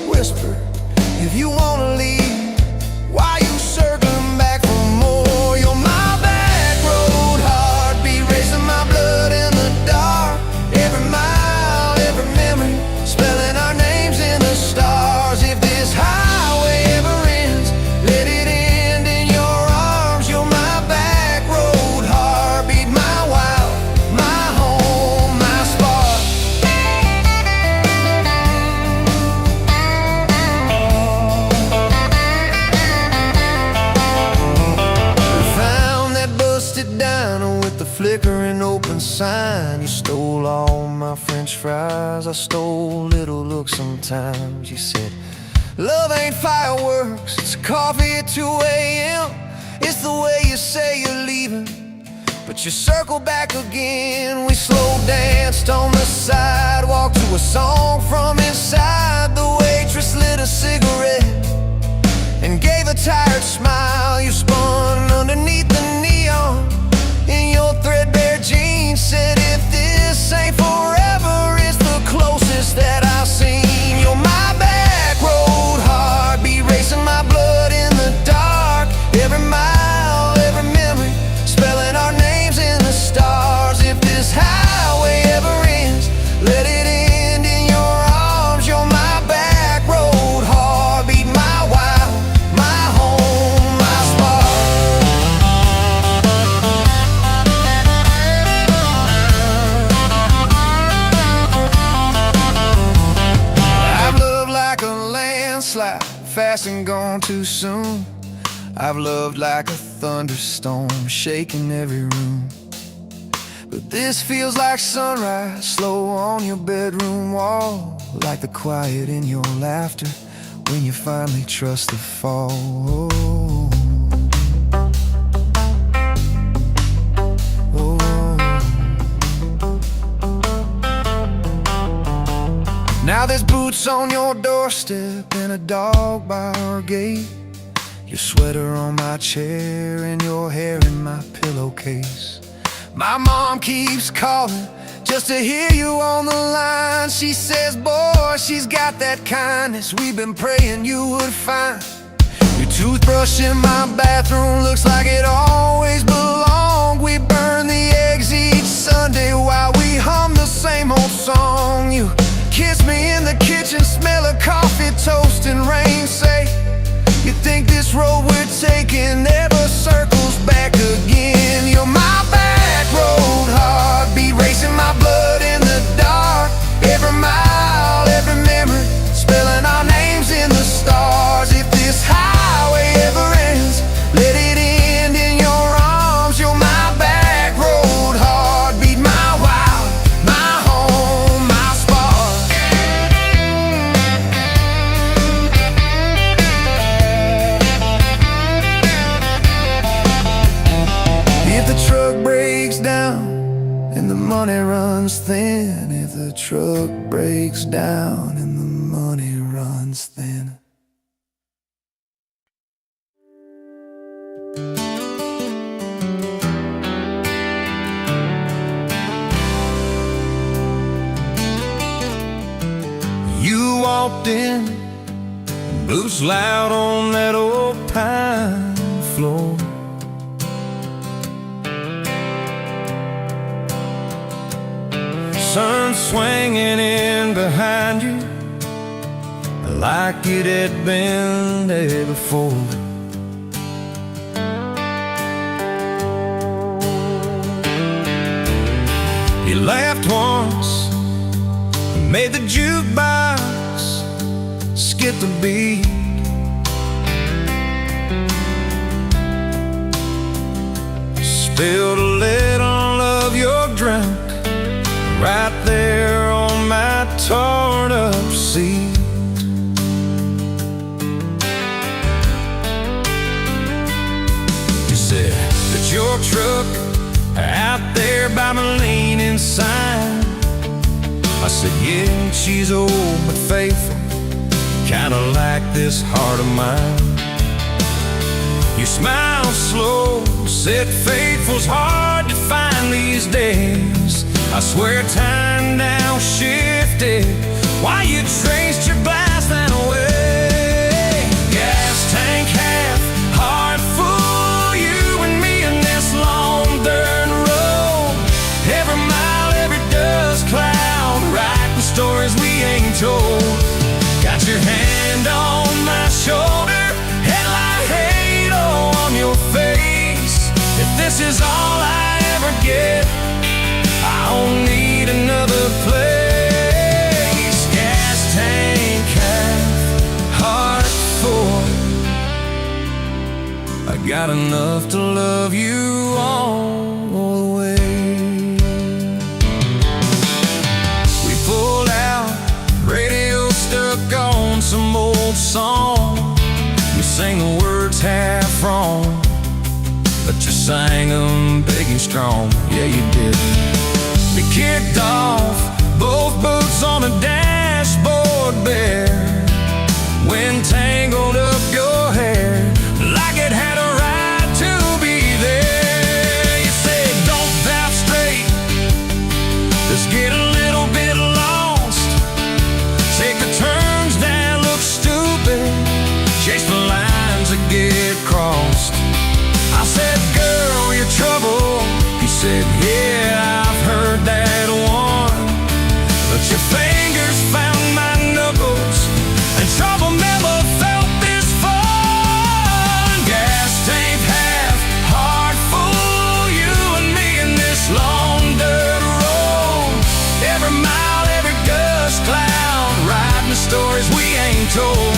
Whisper, if you wanna leave, why you circling back for more? You're my back road heartbeat, racing my blood in the dark. Every mile, every memory, spelling our names in the stars. If this highway ever ends, let it end in your arms. You're my back road heartbeat, my wild, my home, my spark. Found that busted diner with the flickering open sign. You stole all my french fries, I stole little looks sometimes. You said, love ain't fireworks, it's coffee at 2 a.m. It's the way you say you're leaving, but you circle back again. We slow danced on the sidewalk to a song from inside. The waitress lit a cigarette and gave a tired smile. You spun underneath the neon in your threadbare jeans. Said if this ain't forever, it's the closest that I've seen. You're my back road heartbeat, racing my blood in the dark. Every mile, every memory, spelling our names in the stars. If this highway ever ends, let it end in your arms. You're my back road heartbeat, my wild, my home, my spark. I've loved like a landslide, fast and gone too soon. I've loved like a thunderstorm, shaking every room. But this feels like sunrise, slow on your bedroom wall. Like the quiet in your laughter when you finally trust the fall. Now there's boots on your doorstep and a dog by our gate. Your sweater on my chair and your hair in my pillowcase. My mom keeps calling just to hear you on the line. She says, boy, she's got that kindness we've been praying you would find. Your toothbrush in my bathroom looks like it always belonged. We burn the eggs each Sunday while we hum the same old song. You kiss me in the kitchen, smell of coffee, toast and rain. Say, you think this road we're taking never circles back again. You're my back road heartbeat, racing my blood in the dark. Every mile, every memory, spelling our names in the stars. If this highway ever ends, let it end in your arms. You're my back road heartbeat, my wild, my home, my spark. If the truck breaks down and the money runs thin, if the truck breaks down and the money runs thin. You walked in, boots loud on that old pine floor. Sun swinging in behind you like it had been there before. You laughed once, made the jukebox skip the beat. Spilled a little of your drink right there on my torn up seat. truck out there by my leaning sign. I said, yeah, she's old but faithful, kinda like this heart of mine. You smiled slow, said faithful's hard to find these days. I swear time now shifted while you traced your blast that away. Gas tank half, heart full, you and me in this long dirt road. Every mile, every dust cloud, writing stories we ain't told. Got your hand on my shoulder, headlight halo on your face. If this is all I ever get, I don't need another place. Gas tank half, heart full, I got enough to love you all the way. We pulled out, radio stuck on some old song. You sang the words half wrong, but you sang them big and strong. Yeah, you did. We kicked off, both boots on the dashboard bare. Wind tangled up your hair like it had a right to be there. You said, don't drive straight, just get a little bit lost. Take the turns that look stupid, chase the lines that get crossed. I said, girl, you're trouble. He said, yeah, I've heard that one. But your fingers found my knuckles, and trouble never felt this fun. Gas tank half, heart full, you and me in this long dirt road. Every mile, every gust cloud, writing the stories we ain't told.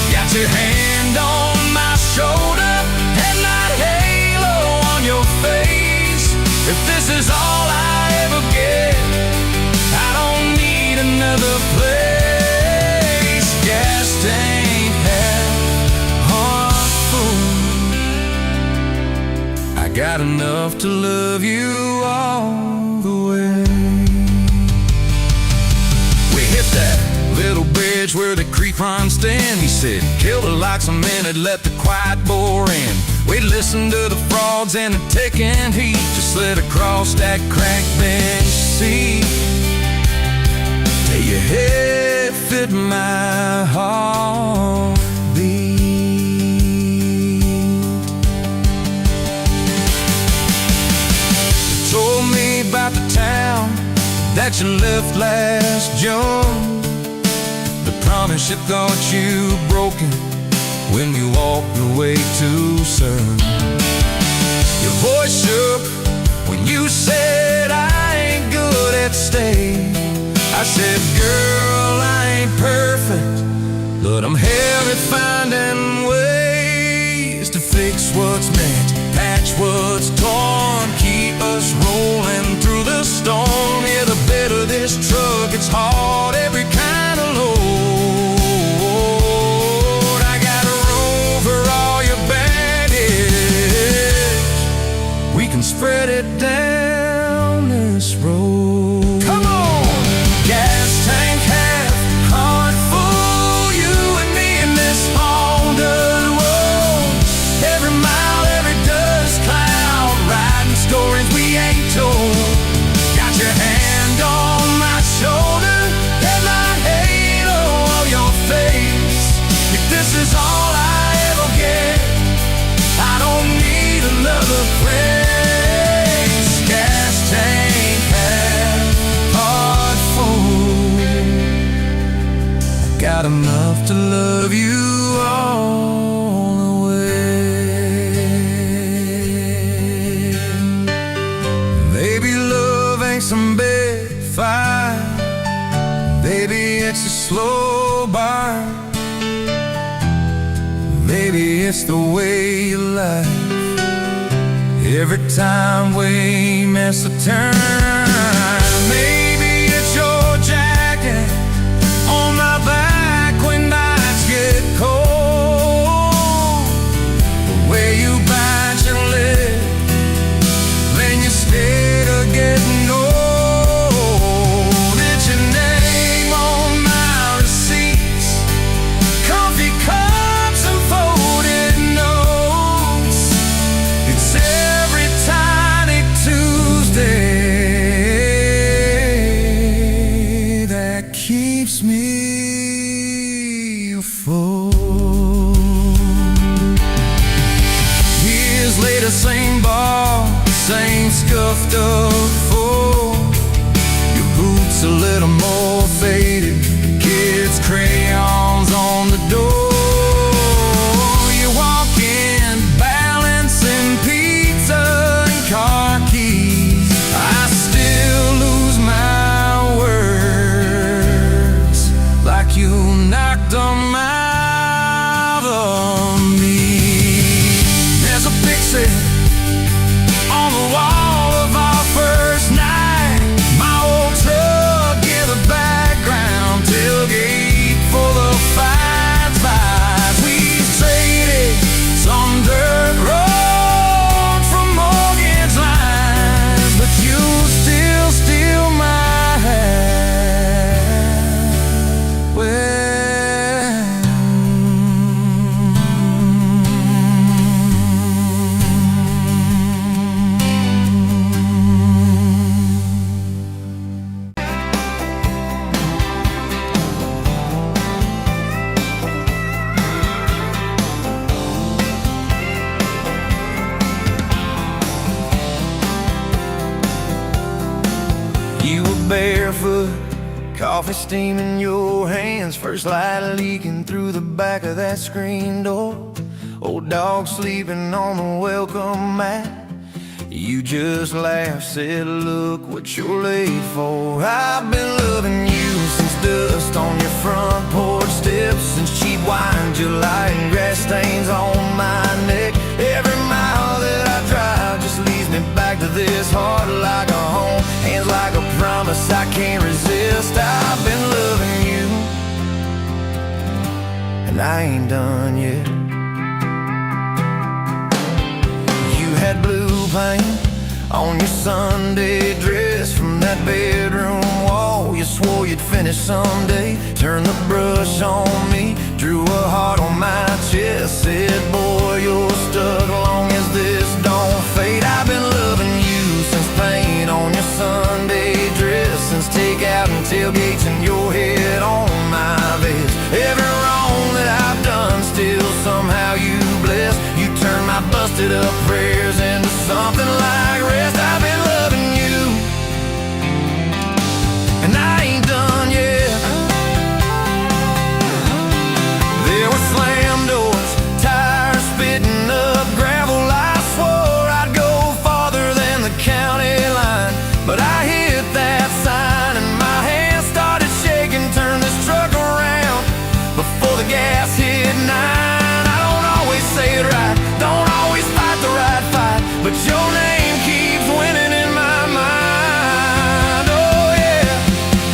Got your hand on my shoulder, headlight halo on your face. If this is all I ever get, I don't need another place. Gas tank half, heart full, I got enough to love you all the way. We hit that little bridge where the creek runs in. He said, kill the lights a minute, let the quiet bore in. We listened to the frogs and the ticking heat, just slid across that cracked bench seat till your head fit my heartbeat. You told me about the town that you left last June, the promise you thought you broken when you walked away too soon. Your voice shook when you said, I ain't good at staying. I said, girl, I ain't perfect, but I'm hell at finding ways to fix what's meant, patch what's torn, keep us rolling through the storm. Yeah, the bed of this truck, it's hard, every kind of load. Spread it down this road. Come on! Gas tank half, heart full, you and me in this long dirt road. Every mile, every dust cloud, writing stories we ain't told. Got your hand on my shoulder, headlight halo on your face. If this is all I ever get, I don't need another place. Got enough to love you all the way. Maybe love ain't some big fight, maybe it's a slow burn. Maybe it's the way you life. Every time we miss a turn, maybe it's your jacket on my back when nights get cold. The way you bite your lip scuffed up before. Your boots a little more faded, kids' crayons on the door. You walk in balancing pizza and car keys. I still lose my words like you knocked them out of me. There's a picture on the wall of our first night. My old truck in the background, tailgate full of fights. We traded some dirt road for mortgage lines, but you still steal my heart. You were barefoot, coffee steam in your hands, first light leaking through the back of that screen door. Old dog sleeping on the welcome mat. You just laughed, said, look what you're late for. I've been loving you since dust on your front porch steps, since cheap wine, July, and grass stains on my neck. Every mile that I drive just leads me back to this heart like a home, hands like a promise I can't resist. I've been loving you, and I ain't done yet. You had blue paint on your Sunday dress from that bedroom wall. You swore you'd finish someday. Turned the brush on me, drew a heart on my chest, said, boy, you're stuck long as this don't fade. I've been loving you since paint on your Sunday dress, since takeout and tailgates and your head on my vest. Every wrong that I've done, still somehow you bless. You turn my busted up prayers into something like rest. I've been loving you, and I ain't done yet. There were slam doors, tires spitting up gravel. I swore I'd go farther than the county line, but I hit that sign and my hands started shaking. Turned this truck around before the gas hit 9. I don't always say it right, don't always fight the right fight, but your name keeps winning in my mind. Oh yeah,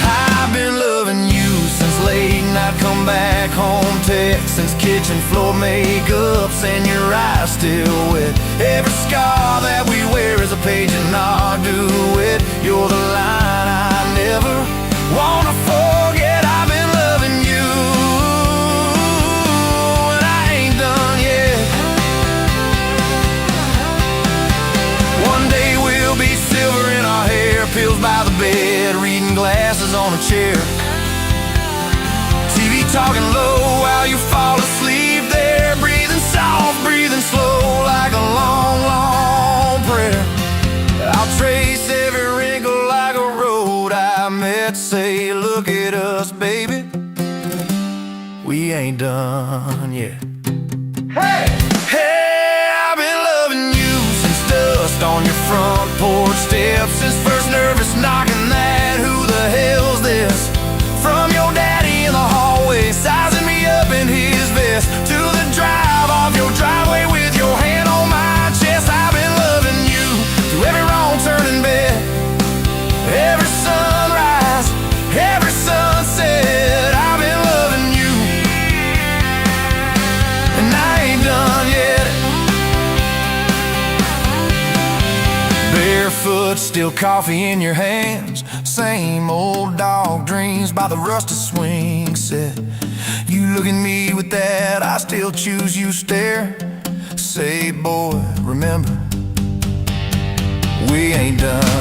I've been loving you since late night come back home text, since kitchen floor makeups and your eyes still wet. Every scar that we wear is a page in our duet. You're the line I never wanna forget. I've been loving you, and I ain't done yet. One day we'll be silver in our hair, pills by the bed, reading glasses on a chair, TV talking low while you fall asleep there, breathing soft, breathing slow like a long, long prayer. I'll trace every wrinkle like a road I met, say, look at us, baby, we ain't done yet. Hey! Hey, I've been loving you since dust on your front porch steps, since first nervous knocking that who the hell's this, from your daddy in the hallway, sizing me up in his vest, to the drive off your driveway with your hand on my chest. I've been loving you through every wrong turn in bed, every sunrise, every sunset. I've been loving you, and I ain't done yet. Barefoot, still coffee in your hands, same old dog dreams by the rusted swing set. You look at me with that I still choose you stare, say, boy, remember, we ain't done